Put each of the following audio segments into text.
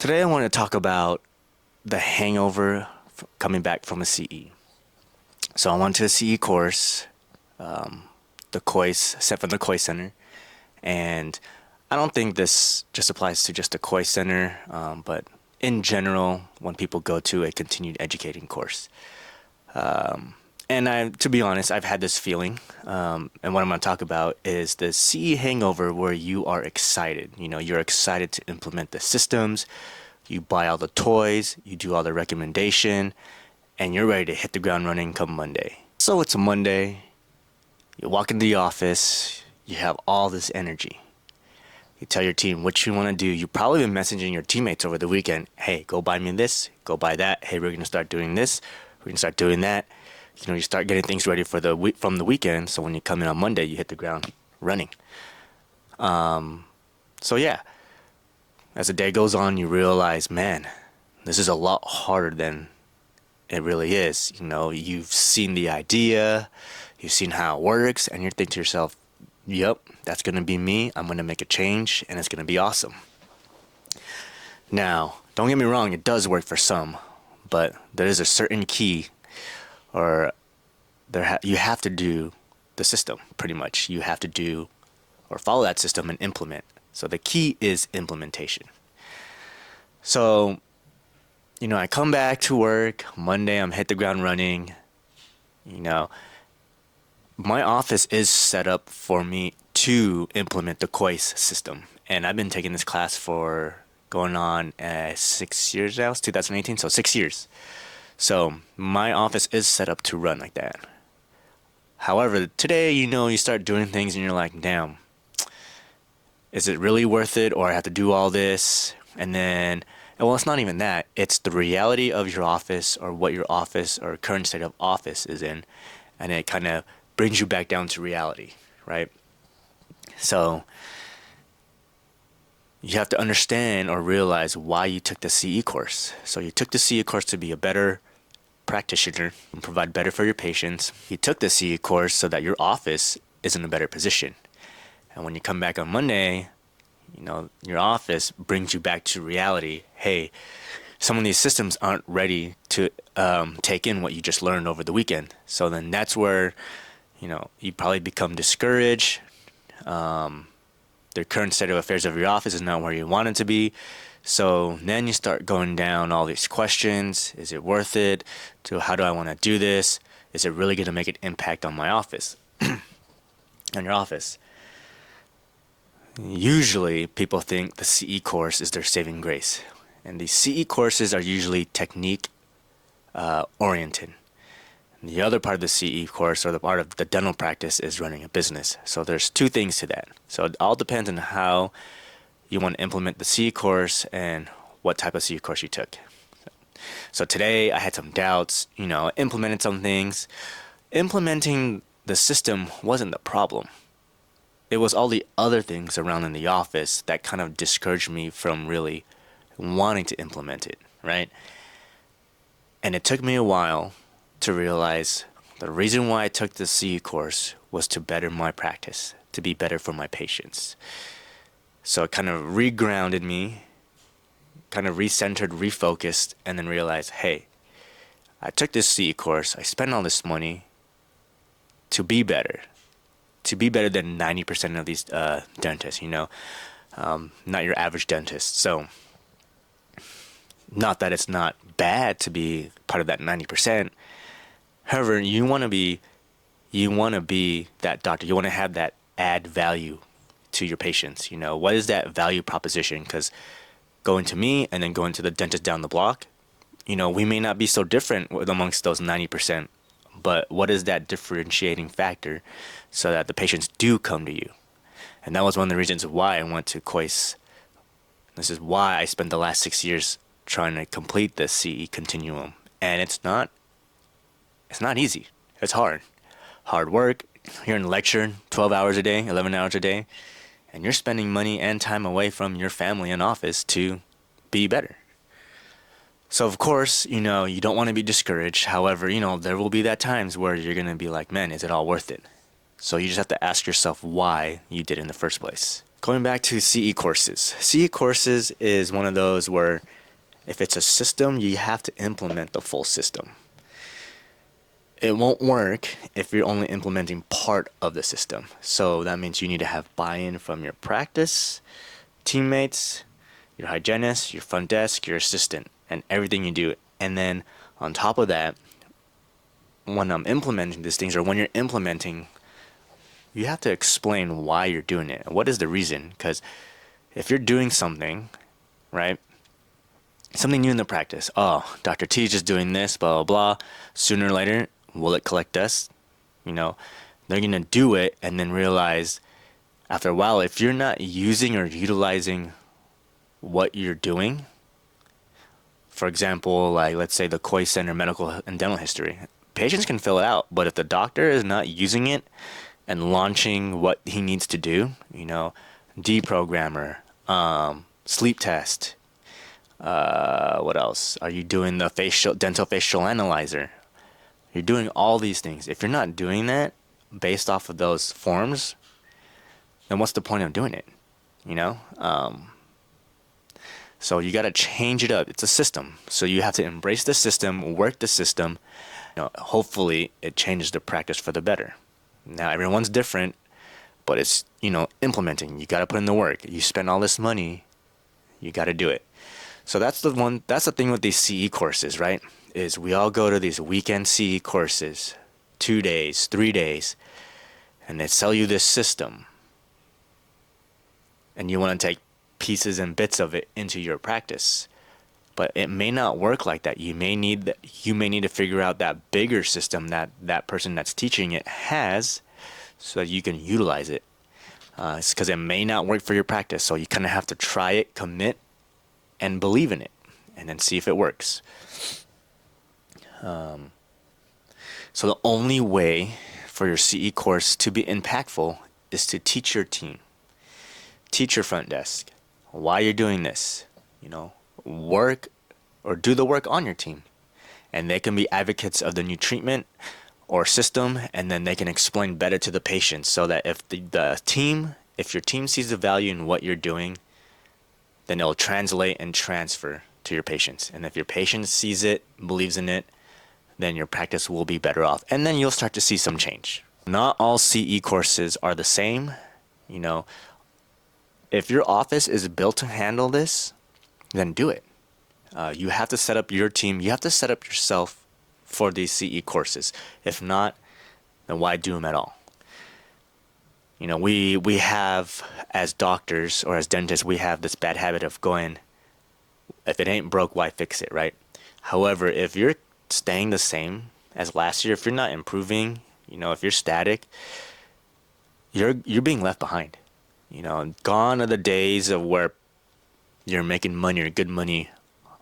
Today I want to talk about the hangover coming back from a CE. So I went to a CE course, the COIS, sent from the COIS Center, and I don't think this just applies to just the COIS Center, but in general, when people go to a continued educating course. To be honest, I've had this feeling, and what I'm going to talk about is the CE hangover where you are excited. You know, you're excited to implement the systems, you buy all the toys, you do all the recommendation, and you're ready to hit the ground running come Monday. So it's a Monday, you walk into the office, you have all this energy. You tell your team what you want to do. You've probably been messaging your teammates over the weekend, hey, go buy me this, go buy that, hey, we're going to start doing this, we're going to start doing that. You know, you start getting things ready for from the weekend, so when you come in on Monday, you hit the ground running. So yeah, as the day goes on, you realize, man, this is a lot harder than it really is. You know, you've seen the idea, you've seen how it works, and you're thinking to yourself, yep, that's going to be me. I'm going to make a change, and it's going to be awesome. Now, don't get me wrong, it does work for some, but there is a certain key, or you have to do the system, pretty much. You have to do or follow that system and implement. So the key is implementation. So, you know, I come back to work Monday, I'm hit the ground running. You know, my office is set up for me to implement the COIS system. And I've been taking this class for going on 6 years now. It's 2018, so 6 years. So my office is set up to run like that. However, today, you know, you start doing things and you're like, damn, is it really worth it? Or I have to do all this? And well, it's not even that. It's the reality of your office or what your office or current state of office is in. And it kind of brings you back down to reality, right? So you have to understand or realize why you took the CE course. So you took the CE course to be a better practitioner and provide better for your patients. You took the CE course so that your office is in a better position. And when you come back on Monday, you know, your office brings you back to reality. Hey, some of these systems aren't ready to take in what you just learned over the weekend. So then that's where, you know, you probably become discouraged. The current state of affairs of your office is not where you want it to be. So then you start going down all these questions. Is it worth it? How do I want to do this? Is it really going to make an impact on my office? On your office? Usually people think the CE course is their saving grace. And these CE courses are usually technique oriented. And the other part of the CE course, or the part of the dental practice, is running a business. So there's two things to that. So it all depends on how you want to implement the CE course and what type of CE course you took. So today I had some doubts, you know, implemented some things. Implementing the system wasn't the problem. It was all the other things around in the office that kind of discouraged me from really wanting to implement it, right? And it took me a while to realize the reason why I took the CE course was to better my practice, to be better for my patients. So it kind of regrounded me, kind of recentered, refocused, and then realized, hey, I took this CE course, I spent all this money to be better than 90% of these dentists, you know, not your average dentist. So not that it's not bad to be part of that 90%. However, you want to be that doctor. You want to have that add value to your patients. You know, what is that value proposition? Because going to me and then going to the dentist down the block, you know, we may not be so different amongst those 90%, but what is that differentiating factor so that the patients do come to you? And that was one of the reasons why I went to COIS. This is why I spent the last 6 years trying to complete the CE continuum. And it's not easy. It's hard. Hard work. You're in lecture 12 hours a day, 11 hours a day, and you're spending money and time away from your family and office to be better. So of course, you know, you don't want to be discouraged. However, you know, there will be that times where you're going to be like, man, is it all worth it? So you just have to ask yourself why you did it in the first place. Going back to CE courses. CE courses is one of those where if it's a system, you have to implement the full system. It won't work if you're only implementing part of the system. So that means you need to have buy-in from your practice, teammates, your hygienist, your front desk, your assistant, and everything you do. And then on top of that, when I'm implementing these things, or when you're implementing, you have to explain why you're doing it. What is the reason? Because if you're doing something, right, something new in the practice, oh, Dr. T is just doing this, blah, blah, blah. Sooner or later, will it collect dust? You know, they're going to do it and then realize after a while, if you're not using or utilizing what you're doing, for example, like let's say the Koi Center medical and dental history, patients can fill it out, but if the doctor is not using it and launching what he needs to do, you know, deprogrammer, sleep test, what else? Are you doing the dental facial analyzer? You're doing all these things. If you're not doing that based off of those forms, then what's the point of doing it? You know? So you got to change it up. It's a system. So you have to embrace the system, work the system. You know, hopefully it changes the practice for the better. Now everyone's different, but it's, you know, implementing. You got to put in the work. You spend all this money, you got to do it. So that's the thing with these CE courses, right? Is we all go to these weekend CE courses, 2 days, 3 days, and they sell you this system. And you want to take pieces and bits of it into your practice. But it may not work like that. You may need to figure out that bigger system that person that's teaching it has so that you can utilize it. It's because it may not work for your practice. So you kind of have to try it, commit, and believe in it, and then see if it works. So the only way for your CE course to be impactful is to teach your team, teach your front desk why you're doing this, you know, work or do the work on your team. And they can be advocates of the new treatment or system, and then they can explain better to the patients so that if if your team sees the value in what you're doing, then it'll translate and transfer to your patients. And if your patient sees it, believes in it, then your practice will be better off. And then you'll start to see some change. Not all CE courses are the same. You know, if your office is built to handle this, then do it. You have to set up your team. You have to set up yourself for these CE courses. If not, then why do them at all? You know, we have, as doctors or as dentists, we have this bad habit of going, if it ain't broke, why fix it, right? However, if you're staying the same as last year, if you're not improving, you know, if you're static, you're being left behind. You know, gone are the days of where you're making money or good money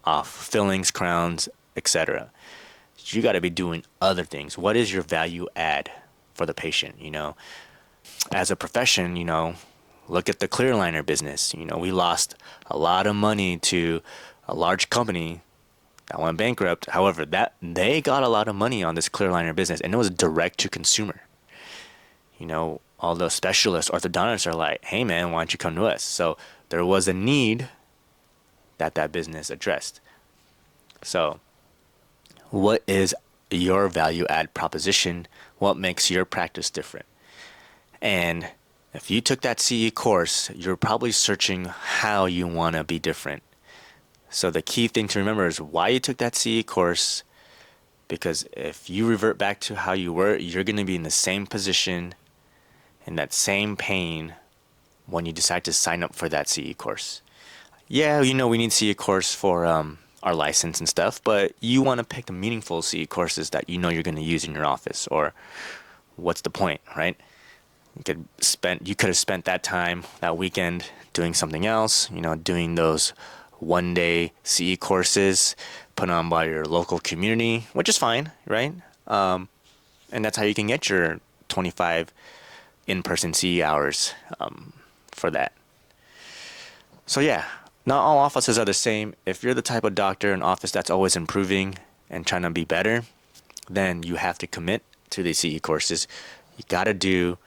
off fillings, crowns, etc. You got to be doing other things. What is your value add for the patient? You know, as a profession, you know, look at the clear aligner business. You know, we lost a lot of money to a large company that went bankrupt. However, that they got a lot of money on this clear aligner business, and it was direct to consumer. You know, all those specialists, orthodontists are like, hey man, why don't you come to us? So there was a need that business addressed. So what is your value add proposition? What makes your practice different? And if you took that CE course, you're probably searching how you want to be different. So the key thing to remember is why you took that CE course, because if you revert back to how you were, you're going to be in the same position, in that same pain when you decide to sign up for that CE course. Yeah, you know, we need CE course for our license and stuff, but you want to pick the meaningful CE courses that you know you're going to use in your office, or what's the point, right? You could have spent that time, that weekend, doing something else, you know, doing those one-day CE courses put on by your local community, which is fine, right? And that's how you can get your 25 in-person CE hours for that. So yeah, not all offices are the same. If you're the type of doctor in office that's always improving and trying to be better, then you have to commit to these CE courses. You got to do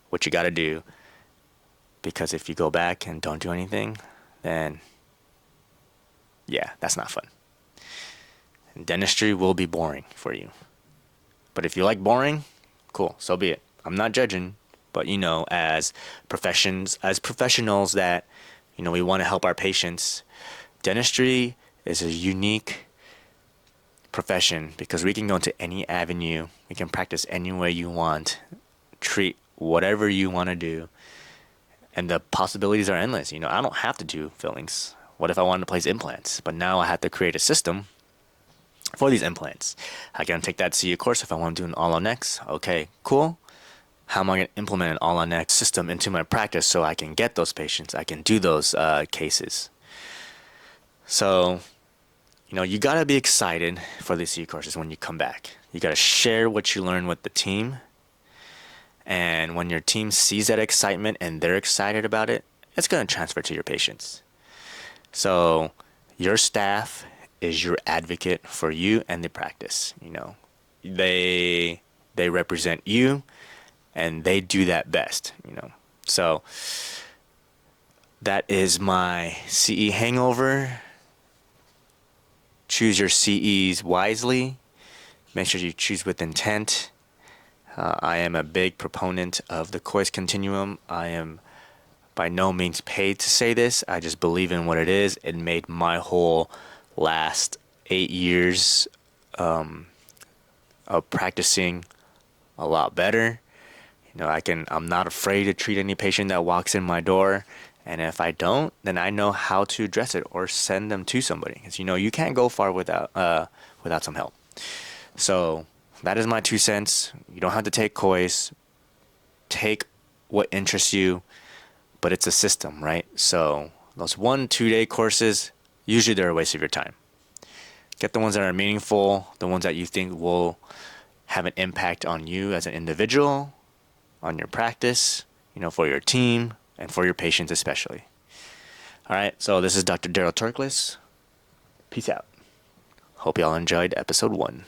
what you got to do, Because if you go back and don't do anything, then yeah, that's not fun. And dentistry will be boring for you. But if you like boring, cool, so be it. I'm not judging, but as professionals that, we want to help our patients, dentistry is a unique profession because we can go into any avenue, we can practice any way you want, treat whatever you want to do, and the possibilities are endless. I don't have to do fillings. What if I wanted to place implants? But now I have to create a system for these implants. I can take that CE course if I want to do an all-on-X. Okay, cool. How am I going to implement an all-on-X system into my practice so I can get those patients, I can do those cases? So, you got to be excited for the CE courses when you come back. You got to share what you learn with the team. And when your team sees that excitement and they're excited about it, it's going to transfer to your patients. So your staff is your advocate for you and the practice. They represent you and they do that best. So that is my CE hangover. Choose your CEs wisely. Make sure you choose with intent. I am a big proponent of the COIS continuum. I am by no means paid to say this. I just believe in what it is. It made my whole last 8 years of practicing a lot better. I'm not afraid to treat any patient that walks in my door. And if I don't, then I know how to address it or send them to somebody. Because you can't go far without some help. So that is my 2 cents. You don't have to take COIS. Take what interests you, but it's a system, right? So those 1-2 day courses, usually they're a waste of your time. Get the ones that are meaningful, the ones that you think will have an impact on you as an individual, on your practice, for your team, and for your patients especially. All right, so this is Dr. Daryl Turkless. Peace out. Hope y'all enjoyed episode 1.